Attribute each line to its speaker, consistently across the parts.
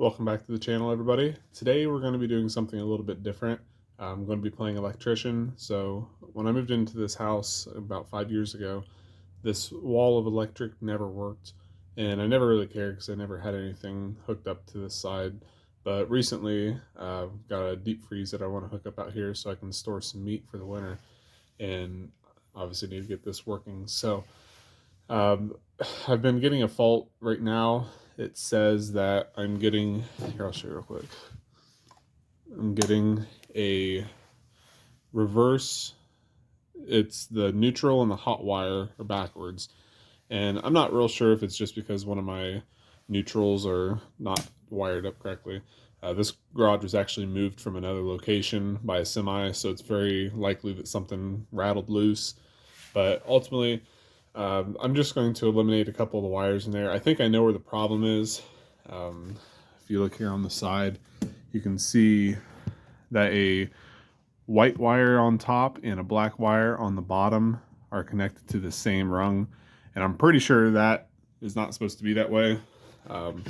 Speaker 1: Welcome back to the channel, everybody. Today we're going to be doing something a little bit different. I'm going to be playing electrician. So when I moved into this house about 5 years ago, this wall of electric never worked, and I never really cared because I never had anything hooked up to this side. But recently, I've got a deep freeze that I want to hook up out here so I can store some meat for the winter, and obviously need to get this working. So um, I've been getting a fault right now. It says that I'm getting, here I'll show you real quick. I'm getting a reverse, it's the neutral and the hot wire are backwards. And I'm not real sure if it's just because one of my neutrals are not wired up correctly. This garage was actually moved from another location by a semi, so it's very likely that something rattled loose. But ultimately, I'm just going to eliminate a couple of the wires in there. I think I know where the problem is. If you look here on the side, you can see that a white wire on top and a black wire on the bottom are connected to the same rung. And I'm pretty sure that is not supposed to be that way. I'm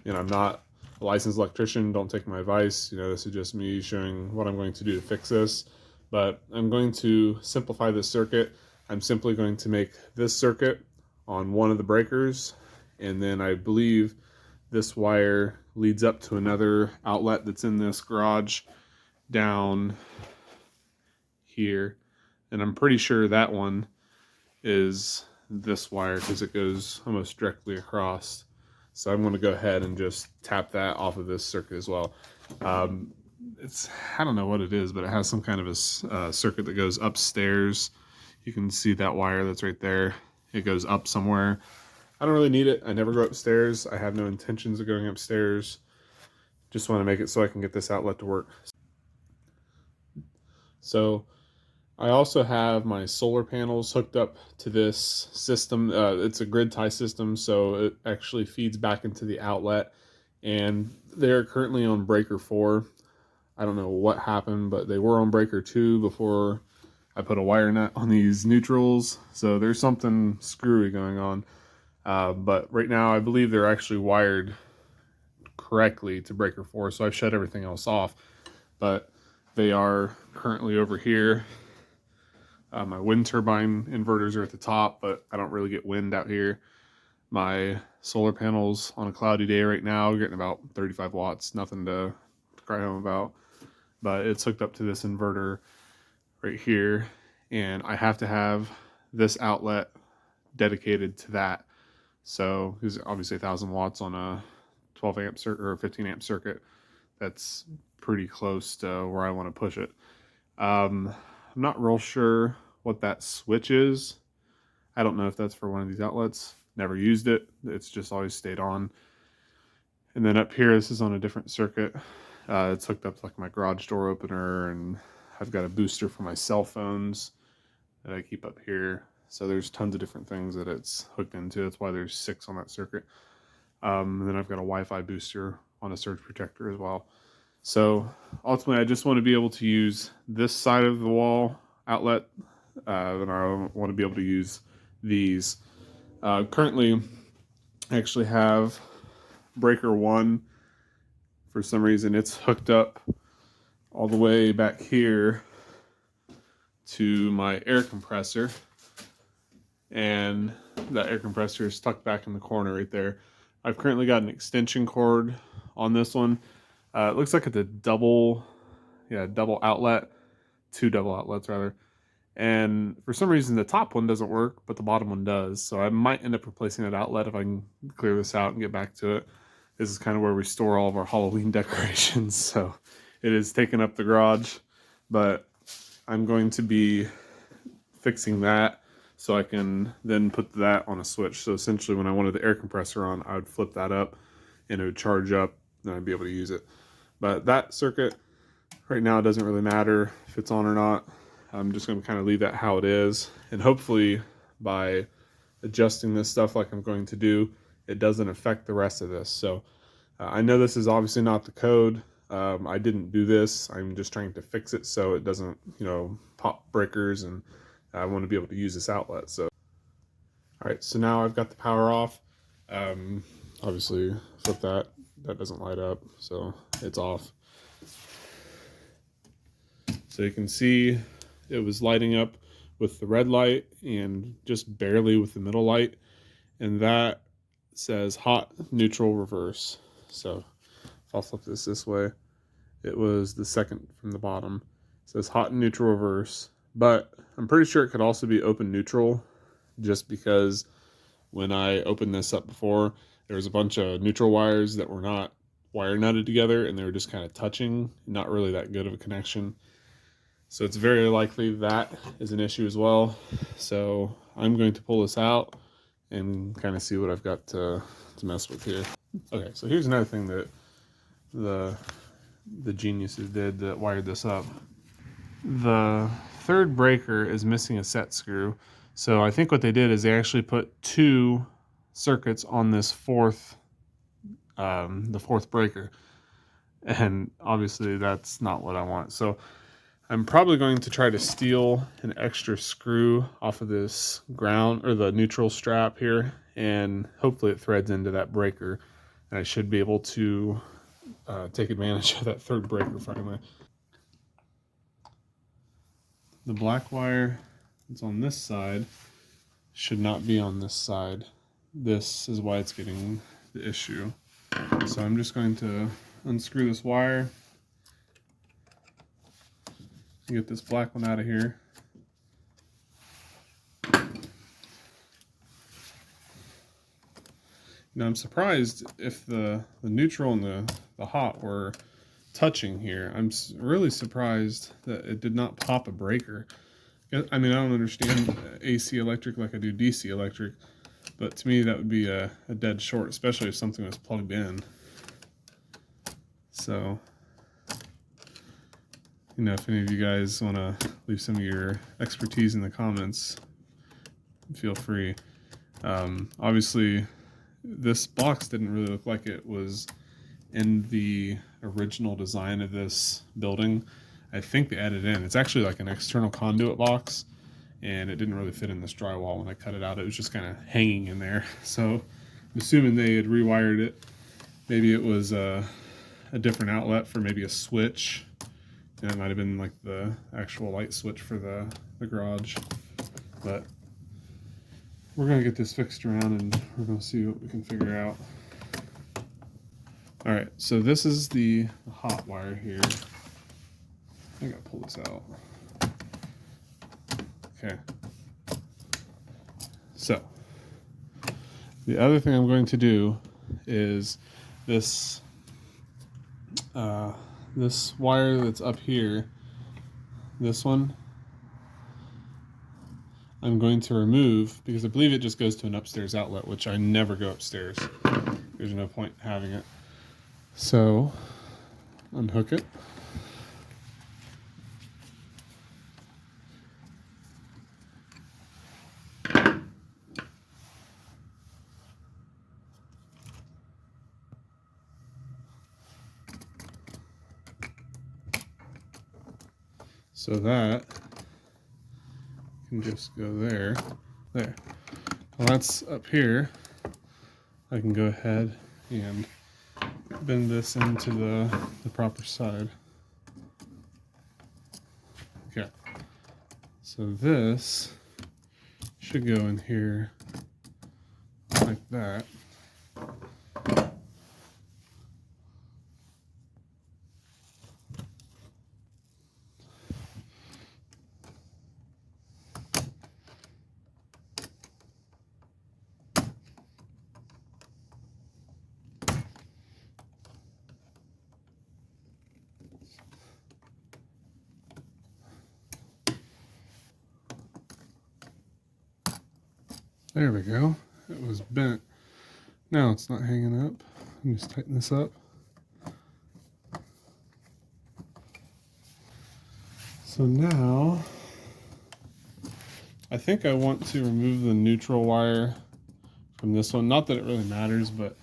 Speaker 1: not a licensed electrician. Don't take my advice. This is just me showing what I'm going to do to fix this. But I'm going to simplify this circuit. I'm simply going to make this circuit on one of the breakers, and then I believe this wire leads up to another outlet that's in this garage down here, and I'm pretty sure that one is this wire because it goes almost directly across. So I'm going to go ahead and just tap that off of this circuit as well. I don't know what it is, but it has some kind of a circuit that goes upstairs. You can see that wire that's right there. It goes up somewhere. I don't really need it. I never go upstairs. I have no intentions of going upstairs. Just want to make it so I can get this outlet to work. So I also have my solar panels hooked up to this system. It's a grid tie system, so it actually feeds back into the outlet. And they're currently on breaker 4. I don't know what happened, but they were on breaker 2 before I put a wire nut on these neutrals, so there's something screwy going on. But right now I believe they're actually wired correctly to breaker 4, so I've shut everything else off. But they are currently over here. My wind turbine inverters are at the top, but I don't really get wind out here. My solar panels on a cloudy day right now are getting about 35 watts, nothing to cry home about. But it's hooked up to this inverter right here, and I have to have this outlet dedicated to that. So it's obviously 1,000 watts on a 12 amp circuit or a 15 amp circuit. That's pretty close to where I want to push it. I'm not real sure what that switch is. I don't know if that's for one of these outlets. Never used it. It's just always stayed on. And then up here, this is on a different circuit. It's hooked up to like my garage door opener, and I've got a booster for my cell phones that I keep up here. So there's tons of different things that it's hooked into. That's why there's 6 on that circuit. And then I've got a Wi-Fi booster on a surge protector as well. So ultimately, I just want to be able to use this side of the wall outlet, and I want to be able to use these. Currently, I actually have breaker 1. For some reason, it's hooked up all the way back here to my air compressor, and that air compressor is tucked back in the corner right there. I've currently got an extension cord on this one. It looks like it's a double outlet, 2 double outlets rather. And for some reason the top one doesn't work, but the bottom one does. So I might end up replacing that outlet if I can clear this out and get back to it. This is kind of where we store all of our Halloween decorations, so it is taking up the garage, but I'm going to be fixing that so I can then put that on a switch. So essentially when I wanted the air compressor on, I would flip that up and it would charge up, and I'd be able to use it. But that circuit right now, it doesn't really matter if it's on or not. I'm just going to kind of leave that how it is, and hopefully by adjusting this stuff like I'm going to do, it doesn't affect the rest of this. So I know this is obviously not the code. I didn't do this. I'm just trying to fix it so it doesn't, pop breakers, and I want to be able to use this outlet. So, all right, so now I've got the power off. obviously flip that, that doesn't light up, so it's off. So you can see it was lighting up with the red light and just barely with the middle light, and that says hot, neutral, reverse. So if I'll flip this way, it was the second from the bottom. It says hot and neutral reverse, but I'm pretty sure it could also be open neutral, just because when I opened this up before, there was a bunch of neutral wires that were not wire nutted together, and they were just kind of touching, not really that good of a connection. So it's very likely that is an issue as well. So I'm going to pull this out and kind of see what I've got to mess with here. Okay, so here's another thing that the geniuses did that wired this up. The third breaker is missing a set screw. So I think what they did is they actually put 2 circuits on this the fourth breaker. And obviously that's not what I want. So I'm probably going to try to steal an extra screw off of this ground or the neutral strap here, and hopefully it threads into that breaker, and I should be able to take advantage of that third breaker finally. The black wire that's on this side should not be on this side. This is why it's getting the issue. So I'm just going to unscrew this wire, get this black one out of here. Now I'm surprised if the neutral and the hot were touching here. I'm really surprised that it did not pop a breaker. I mean, I don't understand AC electric like I do DC electric, but to me that would be a dead short, especially if something was plugged in. So, you know, if any of you guys want to leave some of your expertise in the comments, feel free. Obviously, this box didn't really look like it was in the original design of this building. I think they added in. It's actually like an external conduit box, and it didn't really fit in this drywall when I cut it out. It was just kind of hanging in there. So I'm assuming they had rewired it. Maybe it was a different outlet for maybe a switch. And it might have been like the actual light switch for the garage. But we're going to get this fixed around and we're going to see what we can figure out. All right, so this is the hot wire here. I gotta pull this out. Okay. So the other thing I'm going to do is this this wire that's up here, this one, I'm going to remove because I believe it just goes to an upstairs outlet, which I never go upstairs. There's no point in having it. So unhook it. So that can just go there. There. Well, that's up here. I can go ahead and bend this into the proper side. Okay. So this should go in here like that. There we go. It was bent. Now it's not hanging up. Let me just tighten this up. So now, I think I want to remove the neutral wire from this one. Not that it really matters, but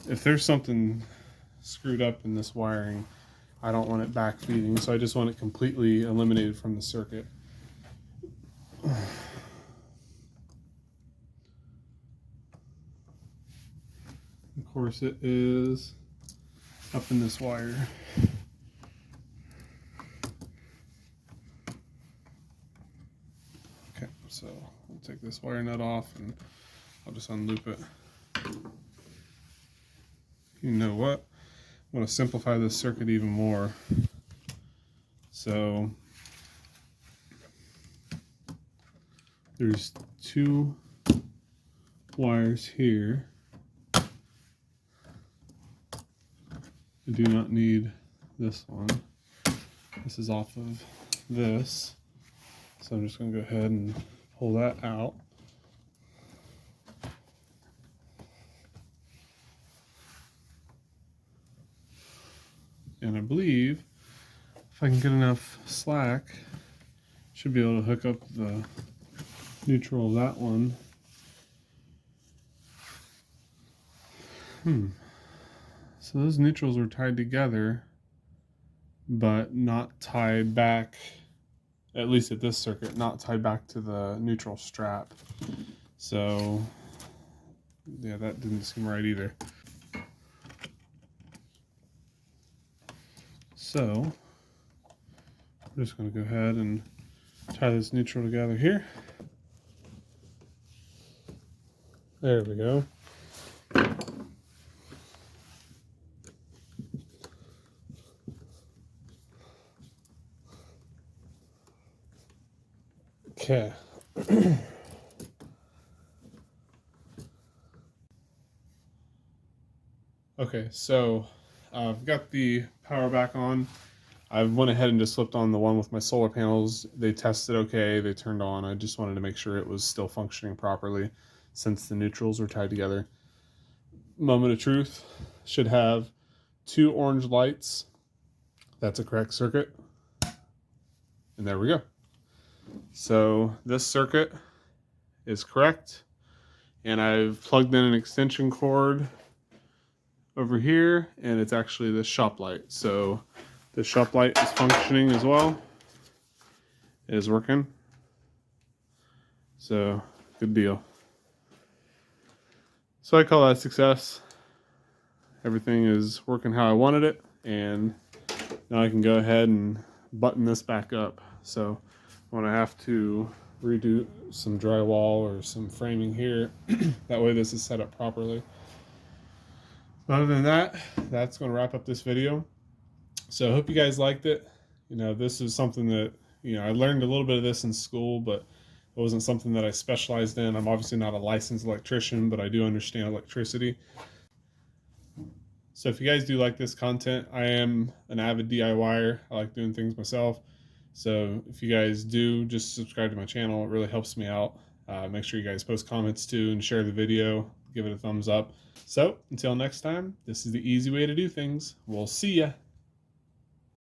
Speaker 1: if there's something screwed up in this wiring, I don't want it back feeding, so I just want it completely eliminated from the circuit. course it is up in this wire. Okay, so I'll take this wire nut off and I'll just unloop it. You know what? I want to simplify this circuit even more. So there's 2 wires here. I do not need this one. This is off of this. So I'm just going to go ahead and pull that out. And I believe if I can get enough slack, should be able to hook up the neutral of that one. So those neutrals were tied together, but not tied back, at least at this circuit, not tied back to the neutral strap. So yeah, that didn't seem right either. So I'm just going to go ahead and tie this neutral together here. There we go. Okay. Okay, so I've got the power back on. I went ahead and just flipped on the one with my solar panels. They tested okay, they turned on. I just wanted to make sure it was still functioning properly since the neutrals were tied together. Moment of truth, should have 2 orange lights. That's a correct circuit. And there we go. So this circuit is correct. And I've plugged in an extension cord over here, and it's actually the shop light. So the shop light is functioning as well. It is working. So good deal. So I call that a success. Everything is working how I wanted it, and now I can go ahead and button this back up. So when I have to redo some drywall or some framing here, that way this is set up properly. Other than that, that's going to wrap up this video. So I hope you guys liked it. You know, this is something that, you know, I learned a little bit of this in school, but it wasn't something that I specialized in. I'm obviously not a licensed electrician, but I do understand electricity. So if you guys do like this content, I am an avid DIYer. I like doing things myself. So if you guys do, just subscribe to my channel. It really helps me out. Make sure you guys post comments too and share the video. Give it a thumbs up. So until next time, this is the easy way to do things. We'll see ya.